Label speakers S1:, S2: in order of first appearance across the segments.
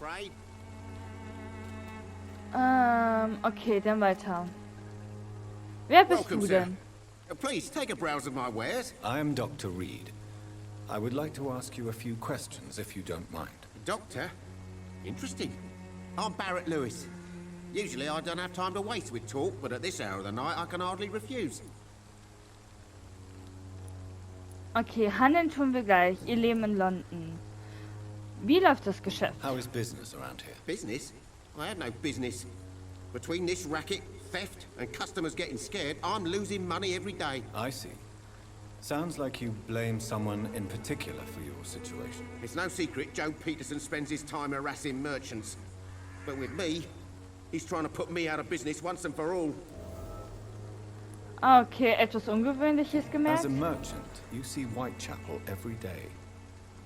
S1: Afraid?
S2: Okay, dann weiter. Wer bist
S1: Welcome,
S2: du
S1: sir.
S2: denn?
S1: Please take a browse of my wares.
S3: I am Dr. Reid. I would like to ask you a few questions, if you don't mind.
S1: Doctor? Interesting. I'm Barrett Lewis. Usually I don't have time to waste with talk, but at this hour of the night I can hardly refuse.
S2: Okay, handeln tun wir gleich. Ihr Leben in London. Wie läuft das Geschäft?
S3: How is business around here?
S1: Business? I have no business. Between this racket, theft, and customers getting scared, I'm losing money every day.
S3: I see. Sounds like you blame someone in particular for your situation.
S1: It's no secret Joe Peterson spends his time harassing merchants. But with me, he's trying to put me out of business once and for all.
S2: Okay, etwas Ungewöhnliches gemerkt.
S3: As a merchant, you see Whitechapel every day.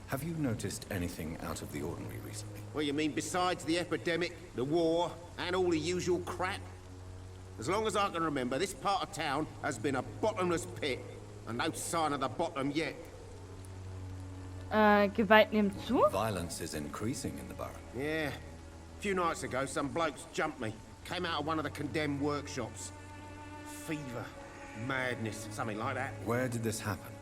S3: Have you noticed anything out of the ordinary recently?
S1: Well, you mean besides the epidemic, the war, and all the usual crap? As long as I can remember, this part of town has been a bottomless pit, and no sign of the bottom yet.
S2: Gewalt nimmt zu.
S3: Violence is increasing in the borough.
S1: Yeah. A few nights ago, some blokes jumped me. Came out of one of the condemned workshops. Fever, madness, something like that.
S3: Where did this happen?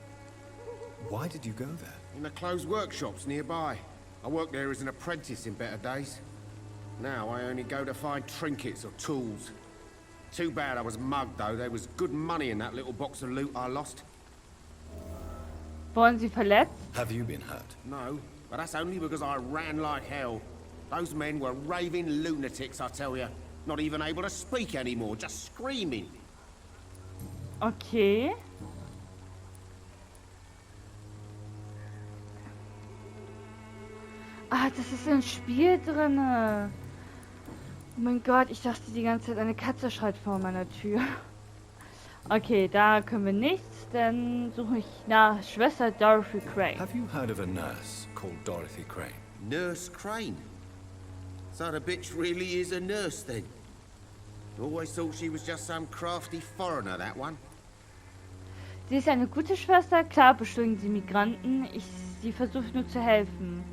S3: Why did you go there?
S1: In the closed workshops nearby. I worked there as an apprentice in better days. Now I only go to find trinkets or tools. Too bad I was mugged, though. There was good money in that little box of loot I lost.
S2: Wurden sie verletzt?
S3: Have you been hurt?
S1: No, but that's only because I ran like hell. Those men were raving lunatics, I tell you. Not even able to speak anymore, just screaming.
S2: Okay. Ah, das ist ein Spiel drinne. Oh mein Gott, ich dachte die ganze Zeit, eine Katze schreit vor meiner Tür. Okay, da können wir nichts. Dann suche ich nach Schwester Dorothy Crane.
S3: Have you heard of a nurse called Dorothy Crane?
S1: Nurse Crane? So the bitch really is a nurse, then? Always thought she was just some crafty foreigner, that one.
S2: Sie ist eine gute Schwester. Klar beschuldigen sie Migranten. Sie versucht nur zu helfen.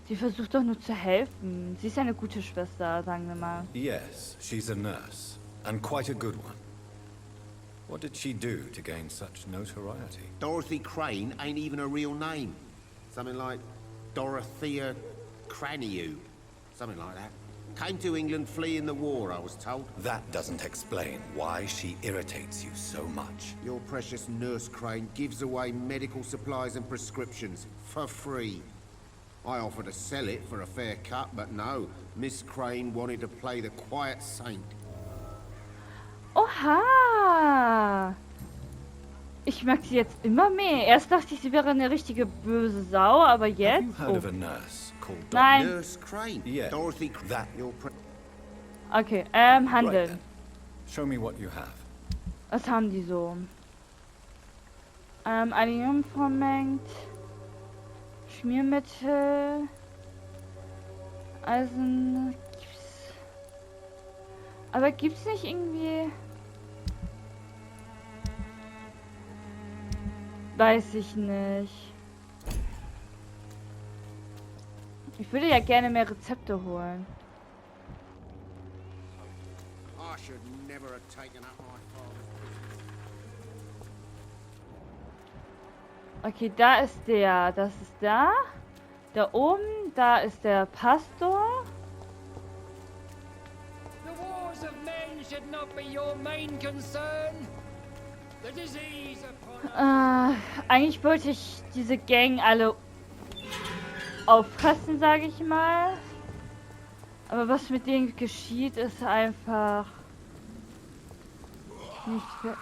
S2: Sie versucht doch nur zu helfen. Sie ist eine gute Schwester, sagen wir mal.
S3: Yes, she's a nurse, and quite a good one. What did she do to gain such notoriety?
S1: Dorothy Crane ain't even a real name. Something like Dorothea Craniu. Something like that. Came to England fleeing the war, I was told.
S3: That doesn't explain why she irritates you so much.
S1: Your precious Nurse Crane gives away medical supplies and prescriptions for free. I offered to sell it for a fair cut, but no. Miss Crane wanted to play the quiet saint.
S2: Oha! Ich mag sie jetzt immer mehr. Erst dachte ich, sie wäre eine richtige böse Sau, aber jetzt...
S3: Have you heard of a nurse called
S2: Nein.
S1: Nurse Crane?
S3: Yeah,
S1: Dorothy Crane.
S3: that.
S2: Okay,
S3: Right
S2: handeln.
S3: then. Show me what you have.
S2: Was haben die so? Aluminium vermengt. Schmiermittel. Eisen. Gibt's. Aber gibt's nicht irgendwie. Weiß ich nicht. Ich würde ja gerne mehr Rezepte holen.
S1: I should never have taken up my father's...
S2: Okay, da ist der. Das ist da. Da oben, da ist der Pastor.
S4: The wars of men should not be your main concern. The disease upon
S2: Eigentlich wollte ich diese Gang alle auffressen, sage ich mal. Aber was mit denen geschieht, ist einfach nicht für...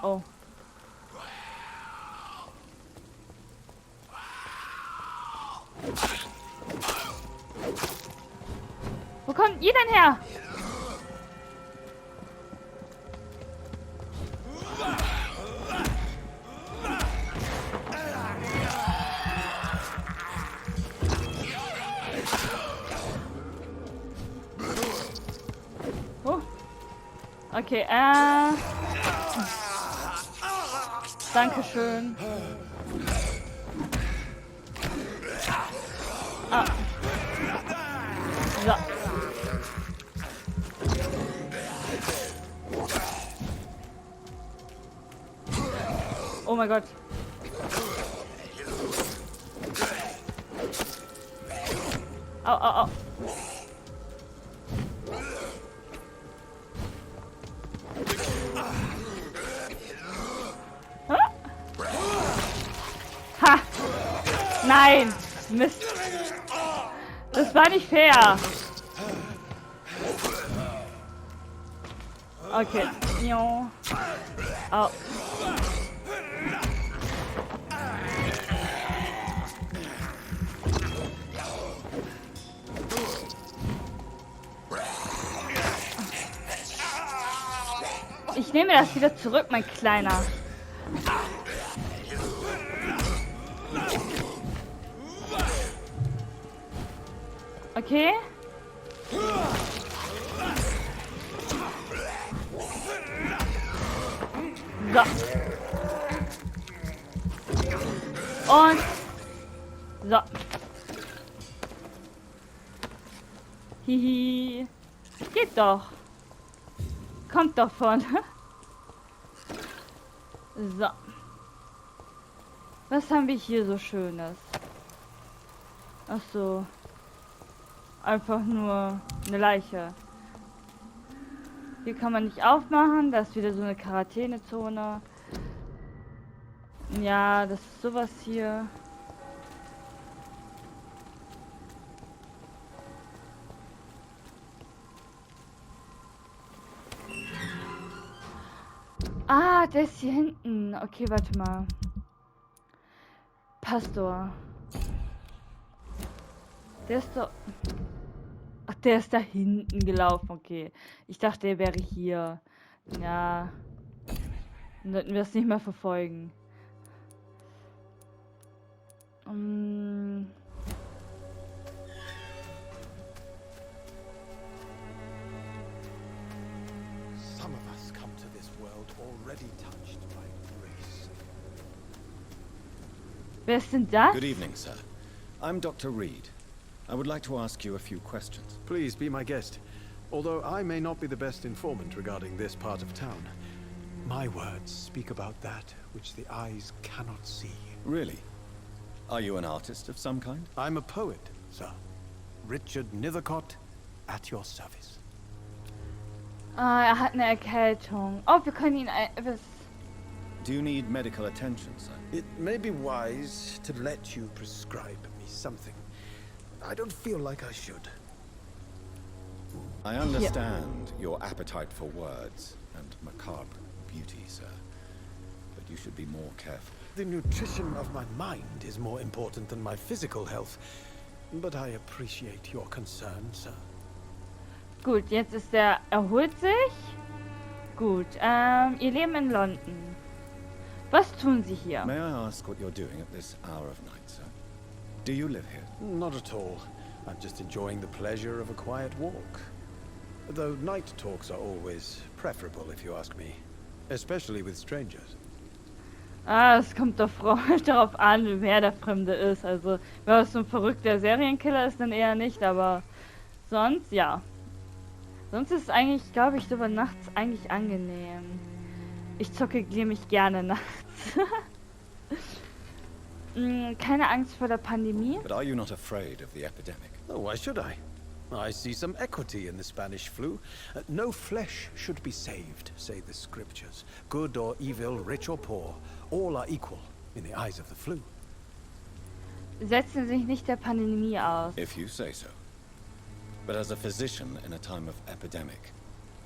S2: Oh. Wo kommt ihr denn her? Oh. Okay, Dankeschön. So. Oh mein Gott. Au, au, au. Ha! Nein! Mist! Das war nicht fair! Okay. Jo. Au. Ich nehme das wieder zurück, mein Kleiner. Okay. So. Und so. Hihi. Geht doch. Kommt doch von. So. Was haben wir hier so Schönes? Ach so. Einfach nur eine Leiche. Hier kann man nicht aufmachen. Da ist wieder so eine Quarantänezone. Ja, das ist sowas hier. Ah, der ist hier hinten. Okay, warte mal. Pastor. Der ist doch... Ach, der ist da hinten gelaufen. Okay. Ich dachte, der wäre hier. Ja. Dann sollten wir das nicht mehr verfolgen.
S5: Some of us come to this world already touched by grace.
S2: Wer ist denn das?
S3: Good evening, sir. I'm Dr. Reid. I would like to ask you a few questions.
S5: Please be my guest. Although I may not be the best informant regarding this part of town, my words speak about that which the eyes cannot see.
S3: Really? Are you an artist of some kind?
S5: I'm a poet, sir. Richard Nethercott, at your service.
S2: Ah, er hat eine Erkältung. Oh, wir können ihn...
S3: Do you need medical attention, sir?
S5: It may be wise to let you prescribe me something. I don't feel like I should.
S3: I understand your appetite for words and macabre beauty, sir. But you should be more careful.
S5: The nutrition of my mind is more important than my physical health. But I appreciate your concern, sir.
S2: Gut, jetzt ist er... Erholt sich. Gut, ihr Leben in London. Was tun Sie hier?
S3: May I ask what you're doing at this hour of night, sir? Do you live here?
S5: Not at all. I'm just enjoying the pleasure of a quiet walk. Though night talks are always preferable, if you ask me. Especially with strangers.
S2: Ah, es kommt doch darauf an, wer der Fremde ist. Also, wenn es so ein verrückter Serienkiller ist, dann eher nicht, aber sonst, ja. Sonst ist es eigentlich, glaube ich, sogar nachts eigentlich angenehm. Ich zocke nämlich gerne nachts. Keine Angst vor der Pandemie.
S3: But are you not afraid of the epidemic?
S5: Oh, why should I? I see some equity in the Spanish flu. No flesh should be saved, say the scriptures. Good or evil, rich or poor, all are equal in the eyes of the flu.
S2: Setzen sich nicht der Pandemie aus.
S3: If you say so. But as a physician in a time of epidemic,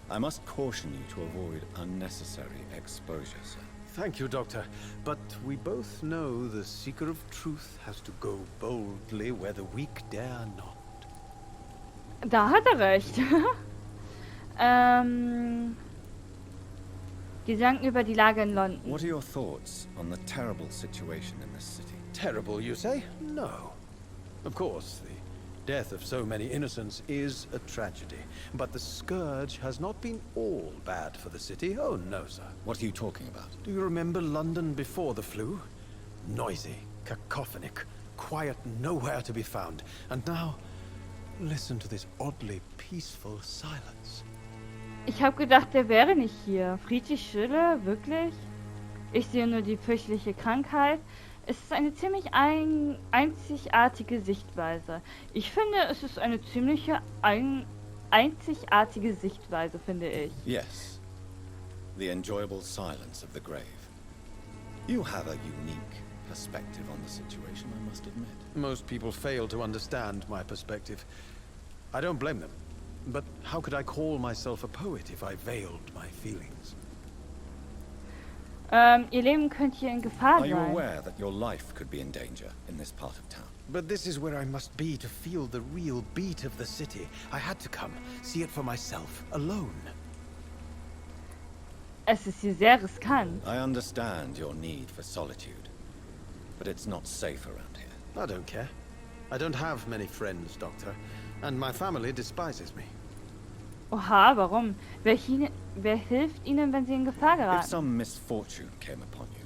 S3: I must caution you to avoid unnecessary exposure, sir.
S5: Thank you, Doctor. But we both know the seeker of truth has to go boldly where the weak dare not.
S2: Da hat er recht. Gedanken über die Lage in London.
S3: What are your thoughts on the terrible situation in this city?
S5: Terrible, you say? No. Of course, the death of so many innocents is a tragedy. But the scourge has not been all bad for the city. Oh, no, sir.
S3: What are you talking about?
S5: Do you remember London before the flu? Noisy, cacophonic, quiet nowhere to be found. And now, Listen to this oddly peaceful silence.
S2: Ich habe gedacht, der wäre nicht hier. Friedrich Stille? Wirklich? Ich sehe nur die fürchterliche Krankheit. Es ist eine ziemlich einzigartige Sichtweise. Ich finde, es ist eine ziemliche einzigartige Sichtweise, finde ich.
S3: Yes. The enjoyable silence of the grave. You have a unique perspective on the situation, I must admit.
S5: Most people fail to understand my perspective. I don't blame them. But how could I call myself a poet if I veiled my feelings?
S2: Ihr Leben könnte hier in Gefahr
S3: Are you
S2: sein.
S3: aware that your life could be in danger in this part of town?
S5: But this is where I must be to feel the real beat of the city. I had to come, see it for myself, alone.
S2: Es ist hier sehr riskant.
S3: I understand your need for solitude, but it's not safe around here.
S5: I don't care. I don't have many friends, Doctor, and my family despises me.
S2: Oha, warum? Wer hilft Ihnen, wenn Sie in Gefahr
S3: If
S2: geraten?
S3: some misfortune came upon you,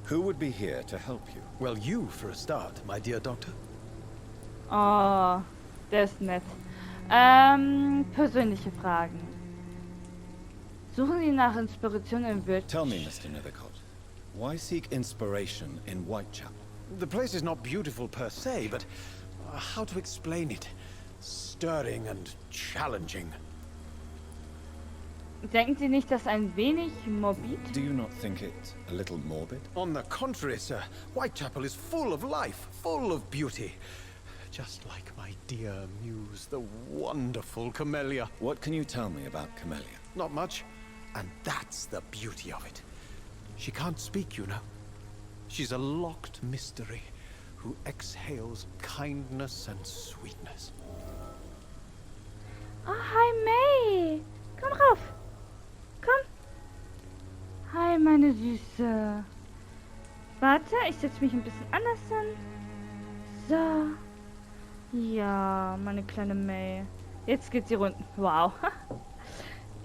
S3: who would be here to help you?
S5: Well, you for a start, my dear Doctor.
S2: Oh, der ist nett. Persönliche Fragen. Suchen Sie nach Inspiration in
S3: Tell me,
S2: Wirtschaft?
S3: Mr. Nethercott, why seek inspiration in Whitechapel?
S5: The place is not beautiful per se, but how to explain it? Stirring and challenging.
S2: Denken Sie nicht, dass ein wenig morbid?
S3: Do you not think it a little morbid?
S5: On the contrary, sir, Whitechapel is full of life, full of beauty. Just like my dear muse, the wonderful Camellia.
S3: What can you tell me about Camellia?
S5: Not much, and that's the beauty of it. She can't speak, you know. She's a locked mystery who exhales kindness and sweetness.
S2: Oh, hi May! Komm rauf! Komm! Hi, meine Süße. Warte, ich setze mich ein bisschen anders hin. So. Ja, meine kleine May. Jetzt geht sie runter. Wow.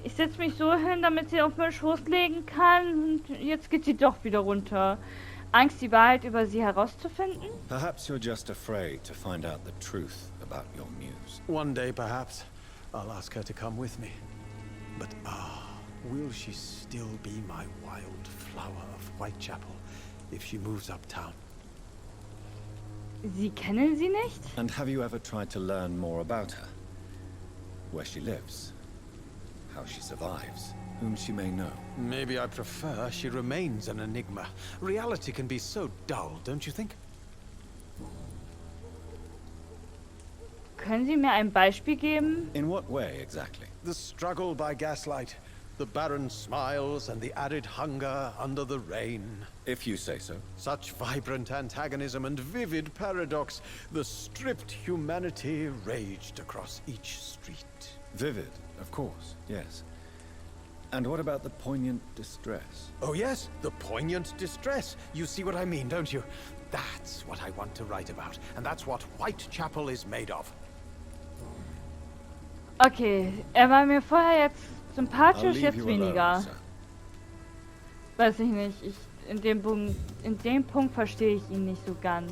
S2: Ich setze mich so hin, damit sie auf meinen Schoß legen kann. Und jetzt geht sie doch wieder runter. Angst, die Wahrheit über sie herauszufinden?
S3: Perhaps you're just afraid to find out the truth about your muse.
S5: One day, perhaps, I'll ask her to come with me. But will she still be my wild flower of Whitechapel if she moves uptown?
S2: Sie kennen sie nicht?
S3: And have you ever tried to learn more about her? Where she lives? How she survives? Whom she may know?
S5: Maybe I prefer she remains an enigma. Reality can be so dull, don't you think?
S2: Können Sie mir ein Beispiel geben?
S3: In what way exactly?
S5: The struggle by gaslight, the barren smiles and the added hunger under the rain.
S3: If you say so.
S5: Such vibrant antagonism and vivid paradox. The stripped humanity raged across each street.
S3: Vivid, of course, yes. And what about the poignant distress?
S5: Oh yes, the poignant distress. You see what I mean, don't you? That's what I want to write about. And that's what Whitechapel is made of.
S2: Okay, er war mir vorher jetzt
S3: I'll
S2: sympathisch,
S3: leave
S2: jetzt
S3: you alone,
S2: weniger.
S3: sir.
S2: Weiß ich nicht. In dem Punkt verstehe ich ihn nicht so ganz.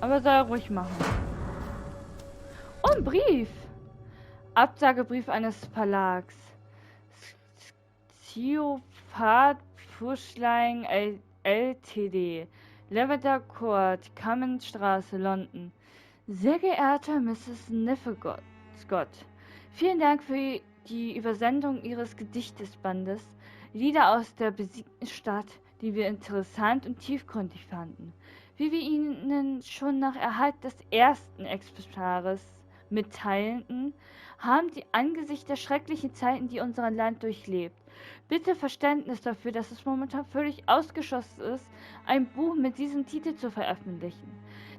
S2: Aber soll er ruhig machen. Oh, ein Brief. Absagebrief eines Verlags. Theophat Fuschlein Ltd. Lavender Court, Kamenstraße, London. Sehr geehrter Mrs. Scott, vielen Dank für die Übersendung Ihres Gedichtesbandes Lieder aus der besiegten Stadt, die wir interessant und tiefgründig fanden. Wie wir Ihnen schon nach Erhalt des ersten Exemplares mitteilten, haben Sie angesichts der schrecklichen Zeiten, die unser Land durchlebt, bitte Verständnis dafür, dass es momentan völlig ausgeschlossen ist, ein Buch mit diesem Titel zu veröffentlichen.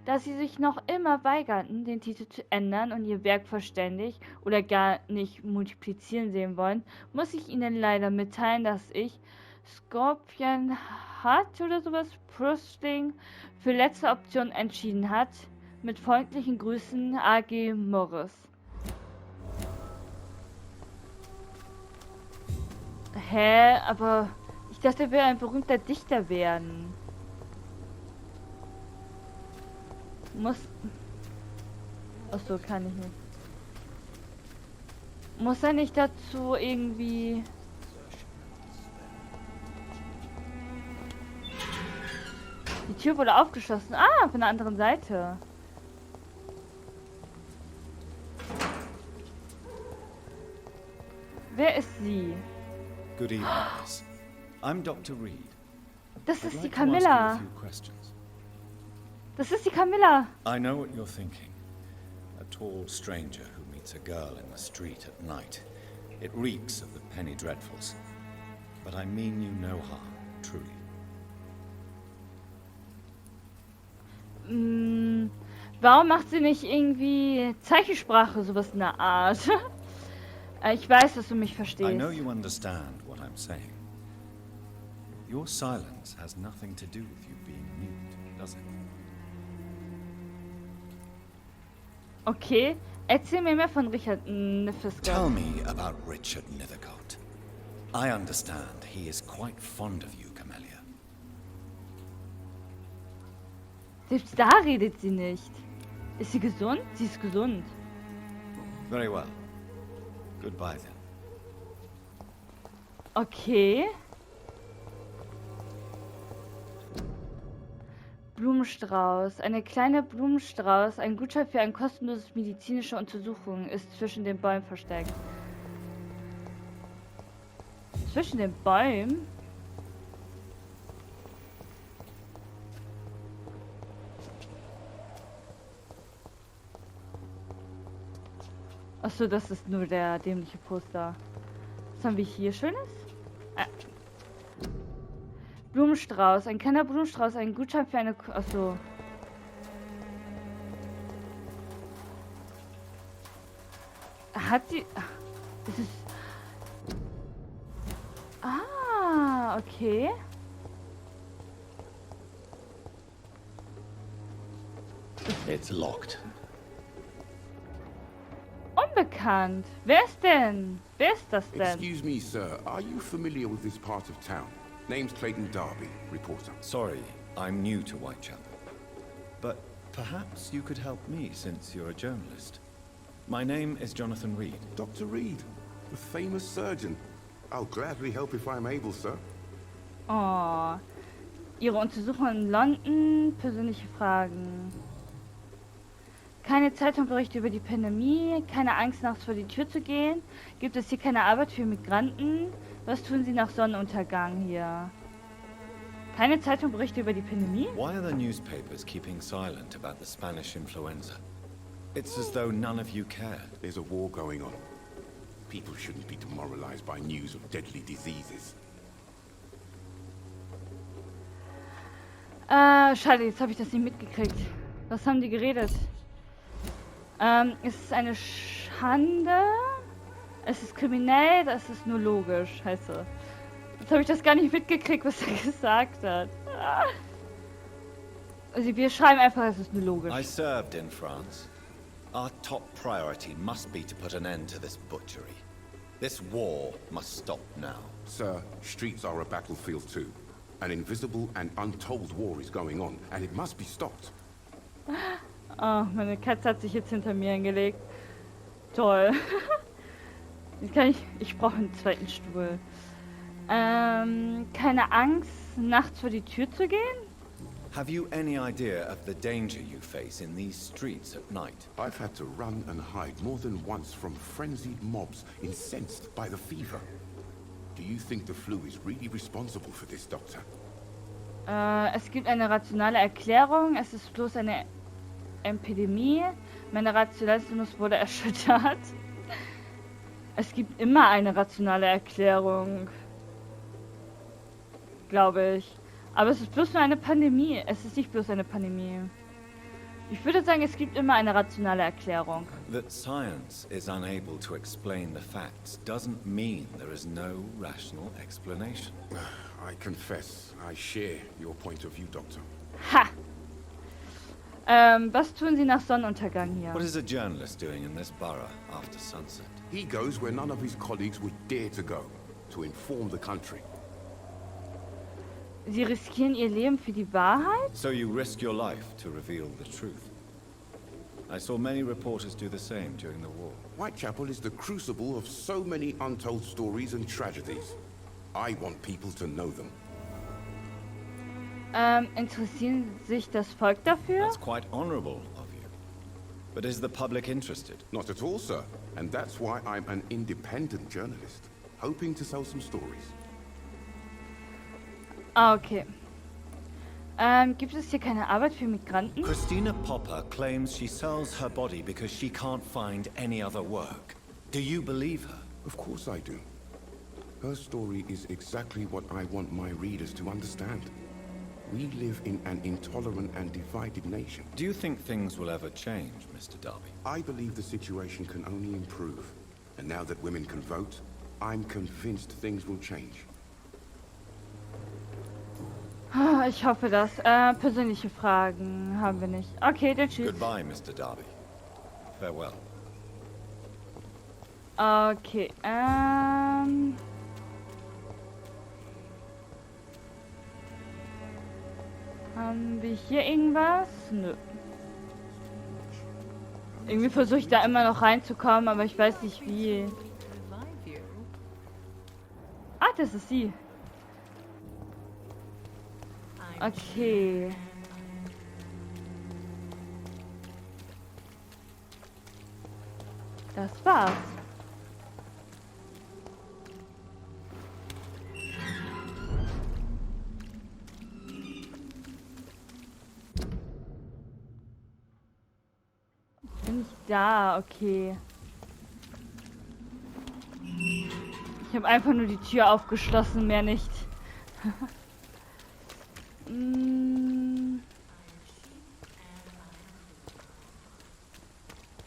S2: Da Sie sich noch immer weigerten, den Titel zu ändern und Ihr Werk vollständig oder gar nicht multiplizieren sehen wollen, muss ich Ihnen leider mitteilen, dass ich Scorpion hat oder sowas Brustling für letzte Option entschieden hat. Mit freundlichen Grüßen, A.G. Morris. Hä? Aber ich dachte, er will ein berühmter Dichter werden. Achso, kann ich nicht. Muss er nicht dazu irgendwie... Die Tür wurde aufgeschlossen. Ah, von der anderen Seite. Wer ist sie?
S3: Good evening, Miss. I'm Dr. Reid.
S2: Das
S3: I'd
S2: ist die
S3: like to ask you a
S2: Camilla.
S3: few questions.
S2: Das ist die Camilla.
S3: I know what you're thinking. A tall stranger who meets a girl in the street at night. It reeks of the penny dreadfuls. But I mean you no harm, truly.
S2: Warum macht sie nicht irgendwie Zeichensprache, sowas in der Art? Ich weiß, dass du mich verstehst.
S3: I know you understand what I'm saying. Your silence has nothing to do with you being mute, does it?
S2: Okay, erzähl mir mehr von Richard Niffisker.
S3: Tell me about Richard Nethercote. I understand he is quite fond of you, Camellia.
S2: Selbst da redet sie nicht. Ist sie gesund? Sie ist gesund.
S3: Very well. Goodbye then.
S2: Okay. Blumenstrauß. Eine kleine Blumenstrauß. Ein Gutschein für eine kostenlose medizinische Untersuchung ist zwischen den Bäumen versteckt. Zwischen den Bäumen? Achso, das ist nur der dämliche Poster. Was haben wir hier Schönes? Blumenstrauß. Ein kleiner Blumenstrauß. Ein Gutschein für eine... Achso. Hat sie... Das ist... Ah, okay.
S3: It's locked.
S2: Unbekannt. Wer ist denn? Wer ist das denn?
S6: Excuse me, sir. Are you familiar with this part of town? Name's Clayton Darby, reporter.
S3: Sorry, I'm new to Whitechapel. But perhaps you could help me since you're a journalist. My name is Jonathan Reid.
S6: Dr. Reid, the famous surgeon. I'll gladly help if I'm able, sir.
S2: Oh. Ihre Untersuchung in London. Persönliche Fragen. Keine Zeitungberichte über die Pandemie. Keine Angst, nachts vor die Tür zu gehen. Gibt es hier keine Arbeit für Migranten? Was tun sie nach Sonnenuntergang hier? Keine Zeitungberichte über die Pandemie?
S3: Why are the newspapers keeping silent about the Spanish influenza? It's as though none of you cared.
S6: There's a war going on. People shouldn't be demoralized by news of deadly diseases.
S2: Schade, jetzt habe ich das nicht mitgekriegt. Was haben die geredet? Es ist eine Schande. Es ist kriminell, das ist nur logisch, heißt es. Jetzt habe ich das gar nicht mitgekriegt, was er gesagt hat. Also wir schreiben einfach, es ist nur logisch.
S3: I served in France. Our top priority must be to put an end to this butchery. This war must stop now.
S6: Sir, streets are a battlefield too. An invisible and untold war is going on, and it must be stopped.
S2: Oh, meine Katze hat sich jetzt hinter mir hingelegt. Toll. Jetzt kann ich brauche einen zweiten Stuhl. Keine Angst, nachts vor die Tür zu gehen?
S3: Have you any idea of the danger you face in these streets at night?
S6: I've had to run and hide more than once from frenzied mobs incensed by the fever. Do you think the flu is really responsible for this, Doctor?
S2: Es gibt eine rationale Erklärung. Es ist bloß eine Epidemie. Mein Rationalismus wurde erschüttert. Es gibt immer eine rationale Erklärung. Glaube ich. Aber es ist bloß nur eine Pandemie. Es ist nicht bloß eine Pandemie. Ich würde sagen, es gibt immer eine rationale Erklärung.
S3: That science is unable to explain the facts doesn't mean there is no rational explanation.
S6: I confess, I share your point of view, Doctor.
S2: Ha! Was tun Sie nach Sonnenuntergang hier?
S3: What is a journalist doing in this borough after sunset?
S6: He goes where none of his colleagues would dare to go, to inform the country.
S2: Sie riskieren Ihr Leben für die Wahrheit?
S3: So you risk your life to reveal the truth. I saw many reporters do the same during the war.
S6: Whitechapel is the crucible of so many untold stories and tragedies. I want people to know them.
S2: Interessieren sich das Volk dafür?
S3: That's quite honorable of you. But is the public interested?
S6: Not at all, sir. And that's why I'm an independent journalist, hoping to sell some stories.
S2: Ah, okay. Gibt es hier keine Arbeit für Migranten?
S3: Christina Popper claims she sells her body because she can't find any other work. Do you believe her?
S6: Of course I do. Her story is exactly what I want my readers to understand. We live in an intolerant and divided nation.
S3: Do you think things will ever change, Mr. Darby?
S6: I believe the situation can only improve. And now that women can vote, I'm convinced things will change.
S2: Ich hoffe das. Persönliche Fragen haben wir nicht. Okay, dann tschüss.
S3: Goodbye, Mr. Darby. Farewell.
S2: Okay, haben wir hier irgendwas? Nö. Irgendwie versuche ich da immer noch reinzukommen, aber ich weiß nicht wie. Ah, das ist sie. Okay. Das war's. Bin ich da? Okay. Ich habe einfach nur die Tür aufgeschlossen, mehr nicht.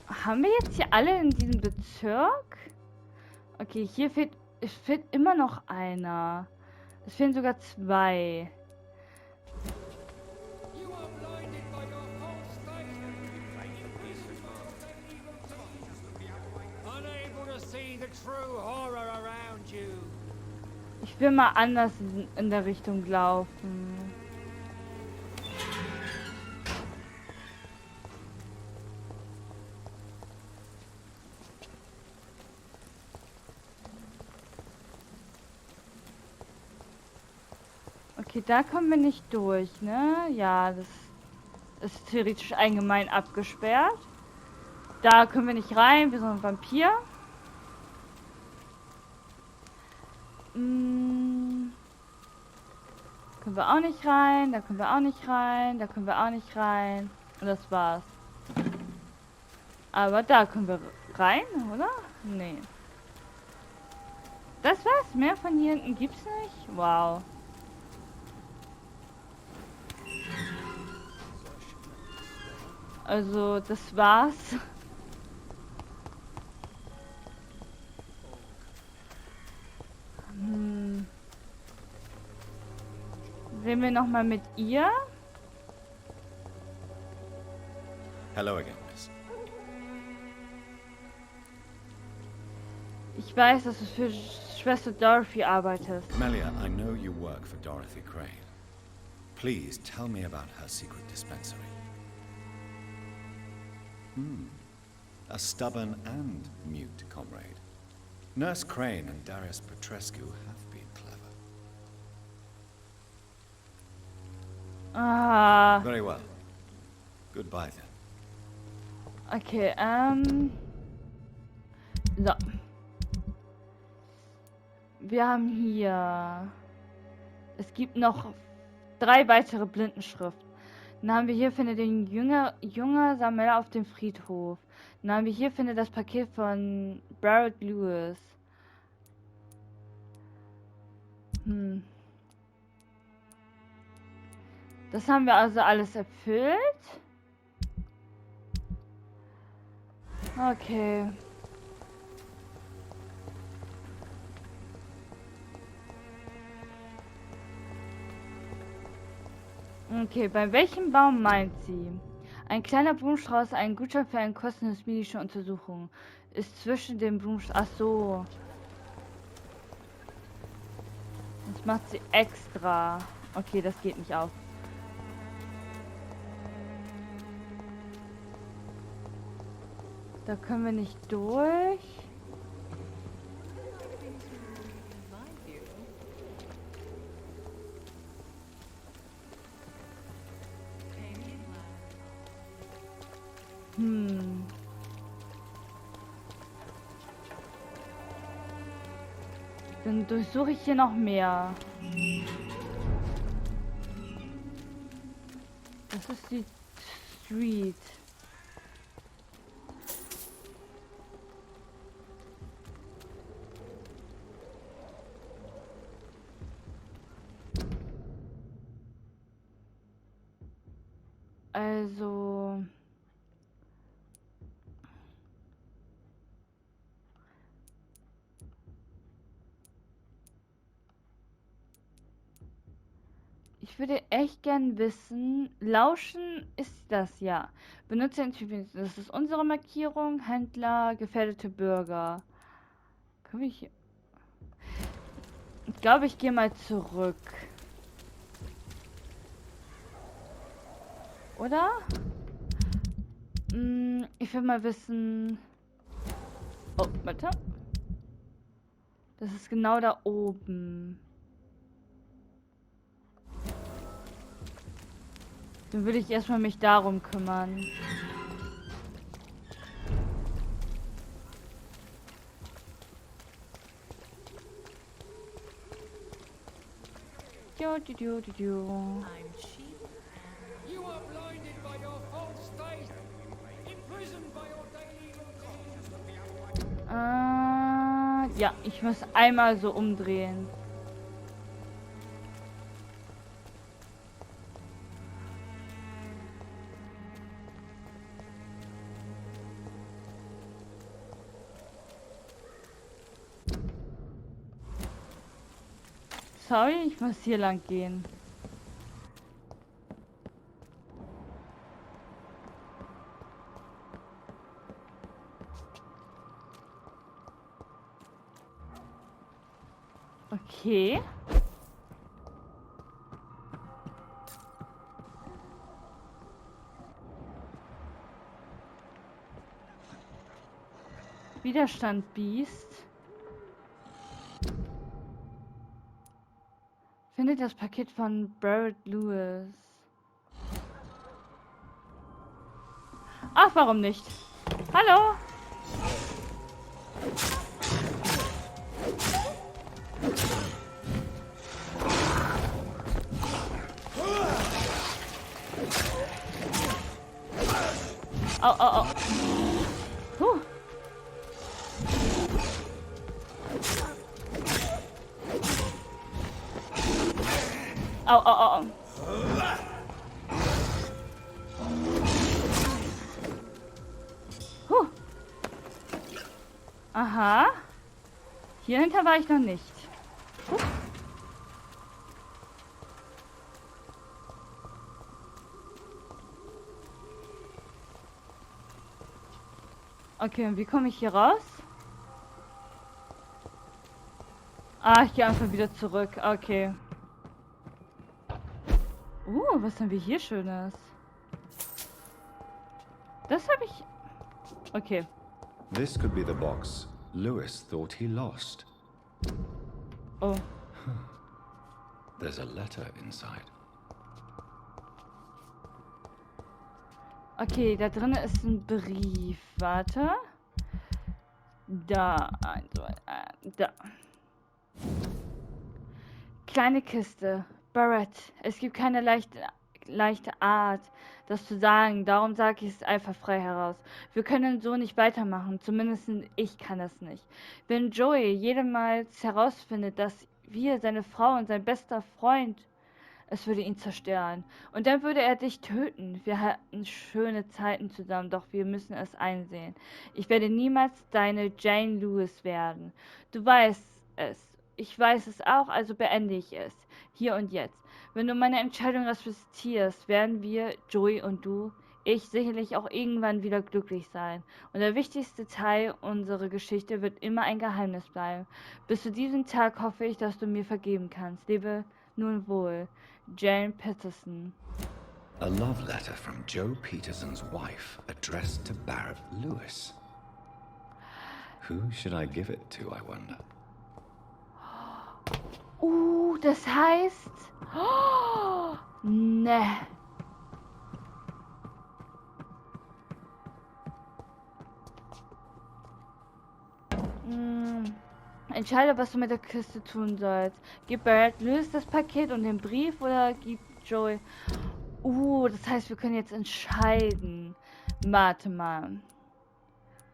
S2: Haben wir jetzt hier alle in diesem Bezirk? Okay, hier fehlt immer noch einer. Es fehlen sogar zwei.
S4: You are blinded by your false faith. Unable to see the true horror around you.
S2: Ich will mal anders in der Richtung laufen. Okay, da kommen wir nicht durch, ne? Ja, das ist theoretisch allgemein abgesperrt. Da können wir nicht rein, wir sind ein Vampir. Können wir auch nicht rein, da können wir auch nicht rein, da können wir auch nicht rein. Und das war's. Aber da können wir rein, oder? Nee. Das war's, mehr von hier hinten gibt's nicht? Wow. Also, das war's. Sehen wir noch mal mit ihr?
S3: Hello again, miss.
S2: Ich weiß, dass du für Schwester Dorothy arbeitest.
S3: Melia, I know you work for Dorothy Crane. Please tell me about her secret dispensary. A stubborn and mute comrade. Nurse Crane and Darius Petrescu have been clever.
S2: Ah.
S3: Very well. Goodbye then.
S2: Okay, so. Wir haben hier... Es gibt noch 3 weitere Blindenschriften. Dann haben wir hier, finde den junger Sammler auf dem Friedhof. Dann haben wir hier, finde das Paket von Barrett Lewis. Das haben wir also alles erfüllt. Okay. Okay, bei welchem Baum meint sie? Ein kleiner Blumenstrauß, ein Gutschein für eine kostenlose medische Untersuchung. Ist zwischen dem Blumenstrauß... Ach so. Das macht sie extra. Okay, das geht nicht auf. Da können wir nicht durch. Dann durchsuche ich hier noch mehr. Das ist die Street. Also... Ich würde echt gern wissen, lauschen ist das ja. Benutzerinterface, das ist unsere Markierung, Händler, gefährdete Bürger. Kann ich... Ich glaube, ich gehe mal zurück. Oder? Ich will mal wissen... Oh, warte. Das ist genau da oben. Dann würde ich erstmal mich darum kümmern.
S4: You are blinded by your false faith, imprisoned by your daily routine.
S2: Ja, ich muss einmal so umdrehen. Sorry, ich muss hier lang gehen. Okay. Widerstand Biest. Findet das Paket von Barrett Lewis. Ach, warum nicht? Hallo? Oh, oh, oh. Puh. Au, au, au. Aha. Hier hinter war ich noch nicht. Okay, und wie komme ich hier raus? Ah, ich gehe einfach wieder zurück. Okay. Was haben wir hier Schönes? Das habe ich... Okay.
S3: This could be the box Lewis thought he lost.
S2: Oh.
S3: There's a letter inside.
S2: Okay, da drin ist ein Brief. Warte. Da. Da. Kleine Kiste. Barrett, es gibt keine leichte Art, das zu sagen. Darum sage ich es einfach frei heraus. Wir können so nicht weitermachen. Zumindest ich kann das nicht. Wenn Joey jemals herausfindet, dass wir, seine Frau und sein bester Freund, es würde ihn zerstören. Und dann würde er dich töten. Wir hatten schöne Zeiten zusammen, doch wir müssen es einsehen. Ich werde niemals deine Jane Lewis werden. Du weißt es. Ich weiß es auch, also beende ich es. Hier und jetzt. Wenn du meine Entscheidung respektierst, werden wir, Joey und du, ich sicherlich auch irgendwann wieder glücklich sein. Und der wichtigste Teil unserer Geschichte wird immer ein Geheimnis bleiben. Bis zu diesem Tag hoffe ich, dass du mir vergeben kannst. Lebe nun wohl. Jane Peterson.
S3: A love letter from Joe Peterson's wife, addressed to Barrett Lewis. Who should I give it to, I wonder?
S2: Das heißt... Oh, ne. Entscheide, was du mit der Kiste tun sollst. Gib Barrett Lewis das Paket und den Brief oder gib Joey... das heißt, wir können jetzt entscheiden. Warte mal.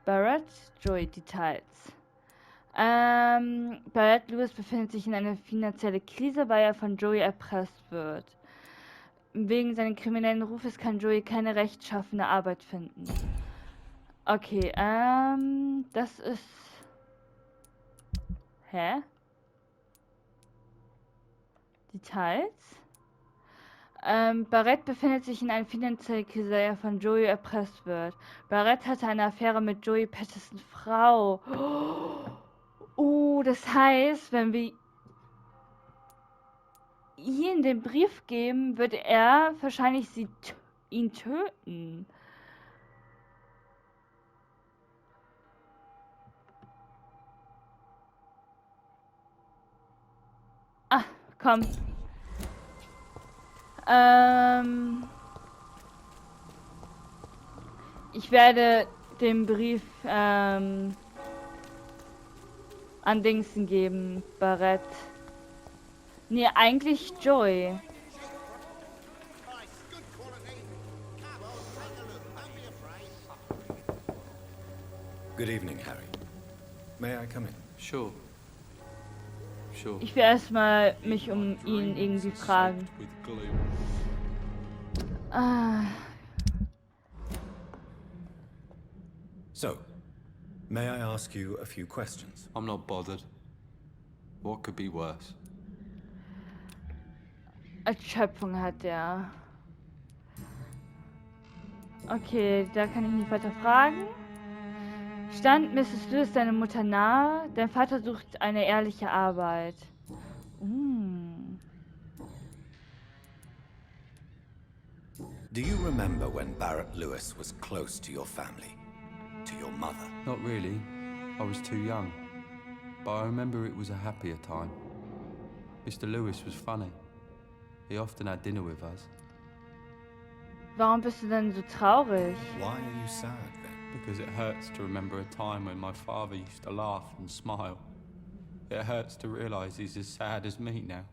S2: Barrett, Joey, Details. Barrett Lewis befindet sich in einer finanziellen Krise, weil er von Joey erpresst wird. Wegen seines kriminellen Rufes kann Joey keine rechtschaffene Arbeit finden. Okay, das ist... Hä? Details? Barrett befindet sich in einer finanziellen Krise, da er von Joey erpresst wird. Barrett hatte eine Affäre mit Joey Pattersons Frau. Das heißt, wenn wir ihm den Brief geben, wird er wahrscheinlich ihn töten. Komm. Ich werde den Brief an Dingsen geben, Barrett. Nee, eigentlich Joey.
S3: Good evening, Harry. May I come in?
S7: Sure.
S2: Ich will erstmal mich um ihn irgendwie fragen.
S3: So, may I ask you a few questions?
S7: I'm not bothered. What could be worse?
S2: Erschöpfung hat er. Okay, da kann ich nicht weiter fragen. Stand Mrs. Lewis deine Mutter nahe? Dein Vater sucht eine ehrliche Arbeit.
S3: Do you remember when Barrett Lewis was close to your family? To your mother?
S7: Not really. I was too young. But I remember it was a happier time. Mr. Lewis was funny. He often had dinner with us.
S2: Warum bist du denn so traurig?
S3: Why are you sad then?
S7: Because it hurts to remember a time when my father used to laugh and smile. It hurts to realize he's as sad as me now.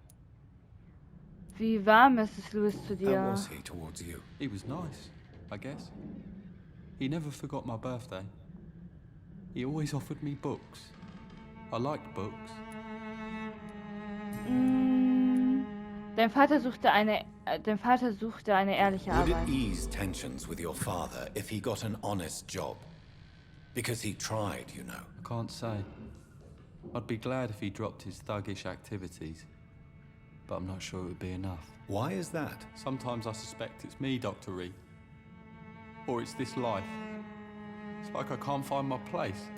S2: Wie war Mrs. Lewis zu
S3: How
S2: dir?
S3: was he towards you?
S7: He was nice, I guess. He never forgot my birthday. He always offered me books. I liked books.
S2: Dein Vater suchte eine ehrliche
S3: Would it
S2: Arbeit.
S3: ease tensions with your father if he got an honest job? Because he tried, you know.
S7: I can't say. I'd be glad if he dropped his thuggish activities. But I'm not sure it would be enough.
S3: Why is that?
S7: Sometimes I suspect it's me, Dr. Reid. Or it's this life. It's like I can't find my place.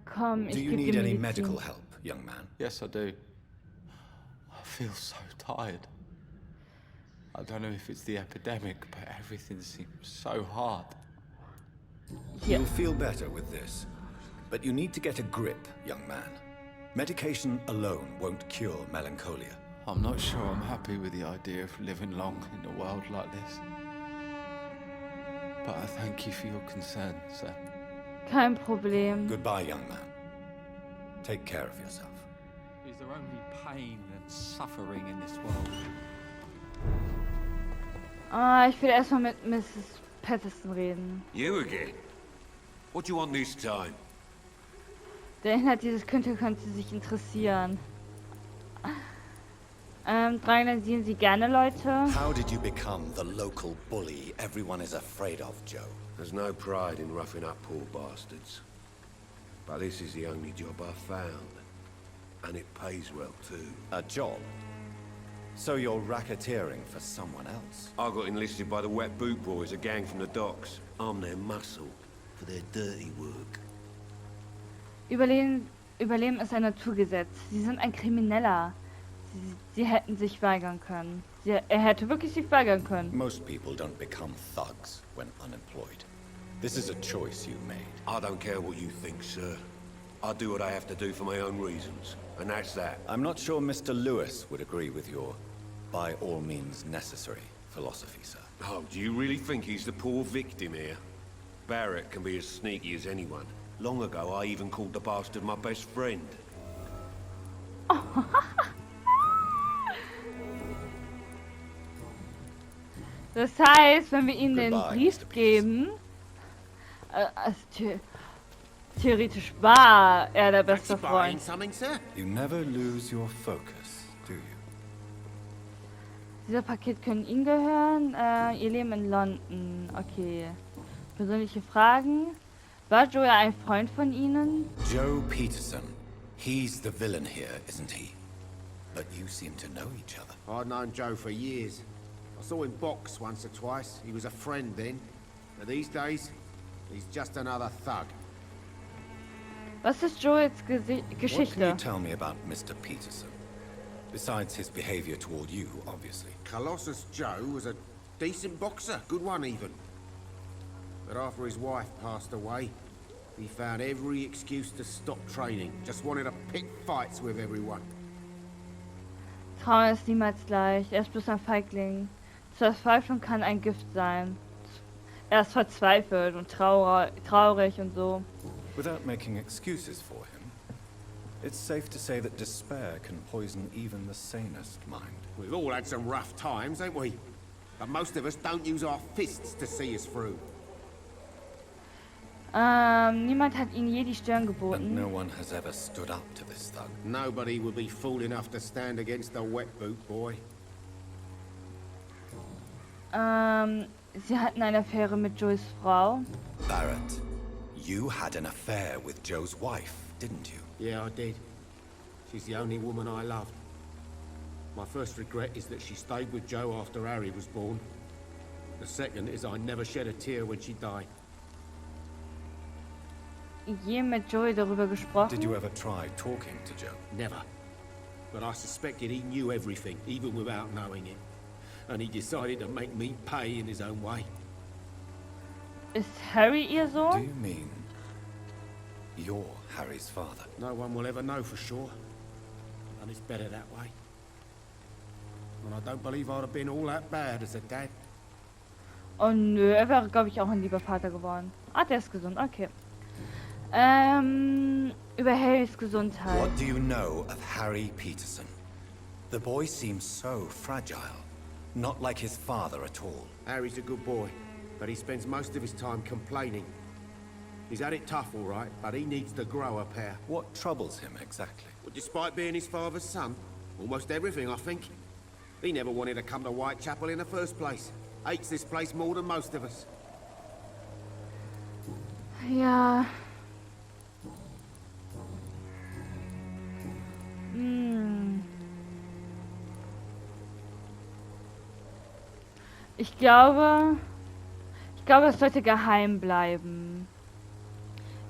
S2: Komm,
S3: Do
S2: ich
S3: you
S2: gebe
S3: need
S2: dir
S3: any
S2: Medizin.
S3: medical help, young man?
S7: Yes, I do. I feel so tired. I don't know if it's the epidemic, but everything seems so hard.
S2: Hier.
S3: You'll feel better with this. But you need to get a grip, young man. Medication alone won't cure melancholia.
S7: I'm not sure I'm happy with the idea of living long in a world like this. But I thank you for your concern, sir.
S2: Kein Problem.
S3: Goodbye, young man. Take care of yourself.
S7: Is there only pain and suffering in this world?
S2: Ich will erstmal mit Mrs. Patterson reden.
S8: You again? What do you want this time?
S2: Der Inhalt dieses könnte sich interessieren. Drangsalieren Sie gerne Leute?
S3: How did you become the local bully everyone is afraid of, Joe?
S8: There's no pride in roughing up poor bastards. But this is the only job I've found. And it pays well, too.
S3: A job? So you're racketeering for someone else?
S8: I got enlisted by the Wet Boot Boys, a gang from the docks. I'm their muscle for their dirty work.
S2: Überleben ist ein Naturgesetz. Sie sind ein Krimineller. Sie hätten sich weigern können. Er hätte wirklich sich weigern können.
S3: Most people don't become thugs when unemployed. This is a choice you made.
S8: I don't care what you think, sir. I do what I have to do for my own reasons, and that's that.
S3: I'm not sure Mr. Lewis would agree with your by all means necessary philosophy, sir.
S8: Oh, do you really think he's the poor victim here? Barrett can be as sneaky as anyone. Long ago, I even called the bastard my best friend.
S2: Das heißt, wenn wir ihm den
S3: Goodbye,
S2: Brief
S3: Mr. Peterson.
S2: geben, also theoretisch war er der beste
S1: Fancy buying
S2: Freund.
S1: something, sir?
S3: You never lose your focus, do you?
S2: Dieser Paket können Ihnen gehören. Ihr Leben in London. Okay. Persönliche Fragen. War Joe ein Freund von Ihnen?
S3: Joe Peterson. He's the villain here, isn't he? But you seem to know each other.
S1: I'd known Joe for years. I saw him box once or twice. He was a friend then. But these days, he's just another thug.
S2: Was ist Joels
S3: What can you
S2: Geschichte?
S3: tell me about Mr. Peterson? Besides his behavior toward you, obviously.
S1: Colossus Joe was a decent boxer, good one even. But after his wife passed away, he found every excuse to stop training. Just wanted to pick fights with everyone.
S2: Trauen ist niemals gleich. Er ist bloß ein Feigling. Verzweiflung kann ein Gift sein. Er ist verzweifelt und traurig und so.
S3: Without making excuses for him, it's safe to say that despair can poison even the sanest mind.
S1: We've all had some rough times, ain't we? But most of us don't use our fists to see us through.
S2: Niemand hat ihnen je die Stirn
S3: And
S2: geboten.
S3: no one has ever stood up to this thug.
S1: Nobody would be fool enough to stand against a wet boot boy.
S2: Sie hatten eine Affäre mit Joes Frau.
S3: Barrett, you had an affair with Joe's wife, didn't you?
S1: Yeah, I did. She's the only woman I loved. My first regret is that she stayed with Joe after Harry was born. The second is I never shed a tear when she died.
S2: Je mit Joey darüber gesprochen.
S3: Did you ever try talking to Joe?
S1: Never. But I suspected he knew everything, even without knowing it. And he decided to make me pay in his own way.
S2: Ist Harry ihr
S3: Do
S2: Sohn?
S3: you mean you're Harry's father?
S1: No one will ever know for sure. And it's better that way. And I don't believe I'd have been all that bad as a dad.
S2: Oh nö, er wäre, glaube ich, auch ein lieber Vater geworden. Ah, der ist gesund, okay. Über Harrys Gesundheit.
S3: What do you know of Harry Peterson? The boy seems so fragile. Not like his father at all.
S1: Harry's a good boy, but he spends most of his time complaining. He's had it tough, all right, but he needs to grow a pair.
S3: What troubles him exactly?
S1: Well, despite being his father's son, almost everything, I think. He never wanted to come to Whitechapel in the first place. Hates this place more than most of us.
S2: Ja. Ich glaube, es sollte geheim bleiben.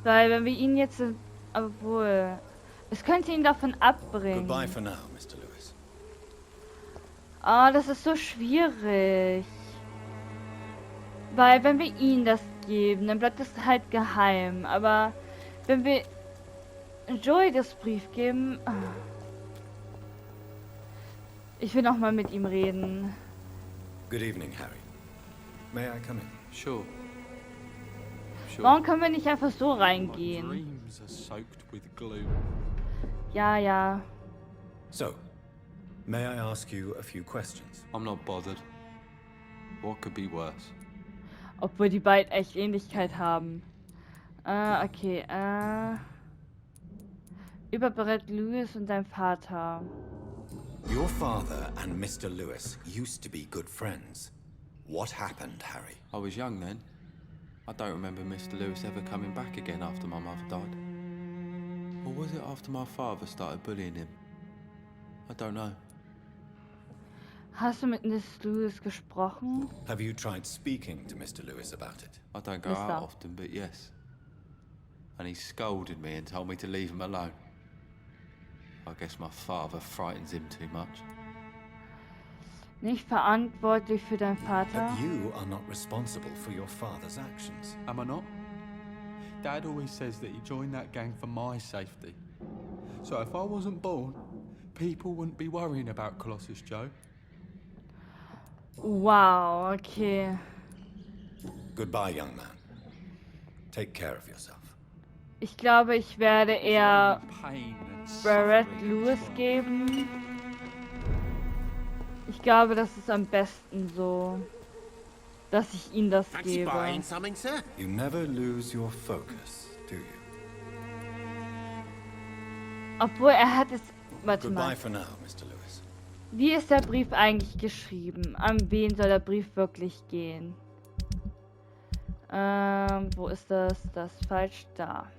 S2: Weil wenn wir ihn jetzt, obwohl, es könnte ihn davon abbringen.
S3: Goodbye for now, Mr. Lewis.
S2: Ah, das ist so schwierig. Weil wenn wir ihm das geben, dann bleibt es halt geheim. Aber wenn wir Joey das Brief geben... Ich will noch mal mit ihm reden.
S3: Good evening, Harry. May I come in?
S7: Sure. Sure.
S2: Warum können wir nicht einfach so
S7: My
S2: reingehen?
S7: dreams are soaked with gloom.
S2: Ja, ja.
S3: So, may I ask you a few questions?
S7: I'm not bothered. What could be worse?
S2: Obwohl die beiden echt Ähnlichkeit haben. Okay, über Brett Lewis und dein Vater.
S3: Your father and Mr. Lewis used to be good friends. What happened, Harry?
S7: I was young then. I don't remember Mr. Lewis ever coming back again after my mother died. Or was it after my father started bullying him? I don't know.
S2: Hast du mit Miss Lewis gesprochen?
S3: Have you tried speaking to Mr. Lewis about it?
S7: I don't go
S2: Mister.
S7: out often, but yes. And he scolded me and told me to leave him alone. I guess my father frightens him too much.
S2: Nicht verantwortlich für deinen Vater.
S3: But you are not responsible for your father's actions.
S7: Am I not? Dad always says that he joined that gang for my safety. So if I wasn't born, people wouldn't be worrying about Colossus Joe.
S2: Wow, okay.
S3: Goodbye, young man. Take care of yourself.
S2: Ich glaube, ich werde eher
S7: Pain and
S2: Barrett
S7: suffering
S2: Lewis
S7: as well.
S2: geben. Ich glaube, das ist am besten so, dass ich ihm das
S1: Fancy
S2: gebe.
S1: buying something, sir?
S3: You never lose your focus, do you?
S2: Obwohl er hat es... Warte
S3: Goodbye
S2: mal.
S3: for now, Mr. Lewis.
S2: Wie ist der Brief eigentlich geschrieben? An wen soll der Brief wirklich gehen? Wo ist das? Das ist falsch da.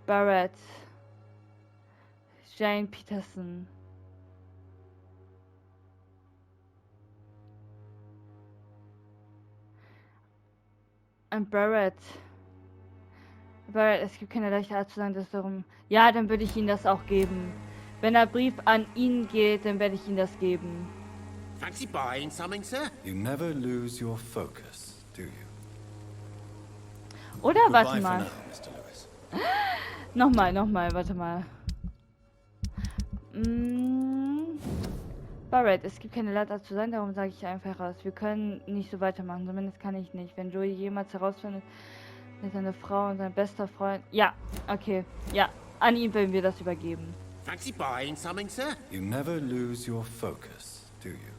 S2: Barrett. Jane Peterson. Barrett. Barrett, es gibt keine leichte Art zu sagen, dass darum... Ja, dann würde ich Ihnen das auch geben. Wenn der Brief an ihn geht, dann werde ich Ihnen das geben.
S1: Fancy buying something, sir?
S3: You never lose your focus, do you?
S2: Oder, warte
S3: Goodbye for
S2: mal.
S3: now, Mr. Lewis.
S2: Nochmal, warte mal. Barrett, es gibt keine leichte Art zu sein, darum sage ich einfach raus. Wir können nicht so weitermachen, zumindest kann ich nicht. Wenn Joey jemals herausfindet, dass seine Frau und sein bester Freund... Ja, okay, ja, an ihn werden wir das übergeben.
S1: Fancy buying something, sir?
S3: You never lose your focus, do you?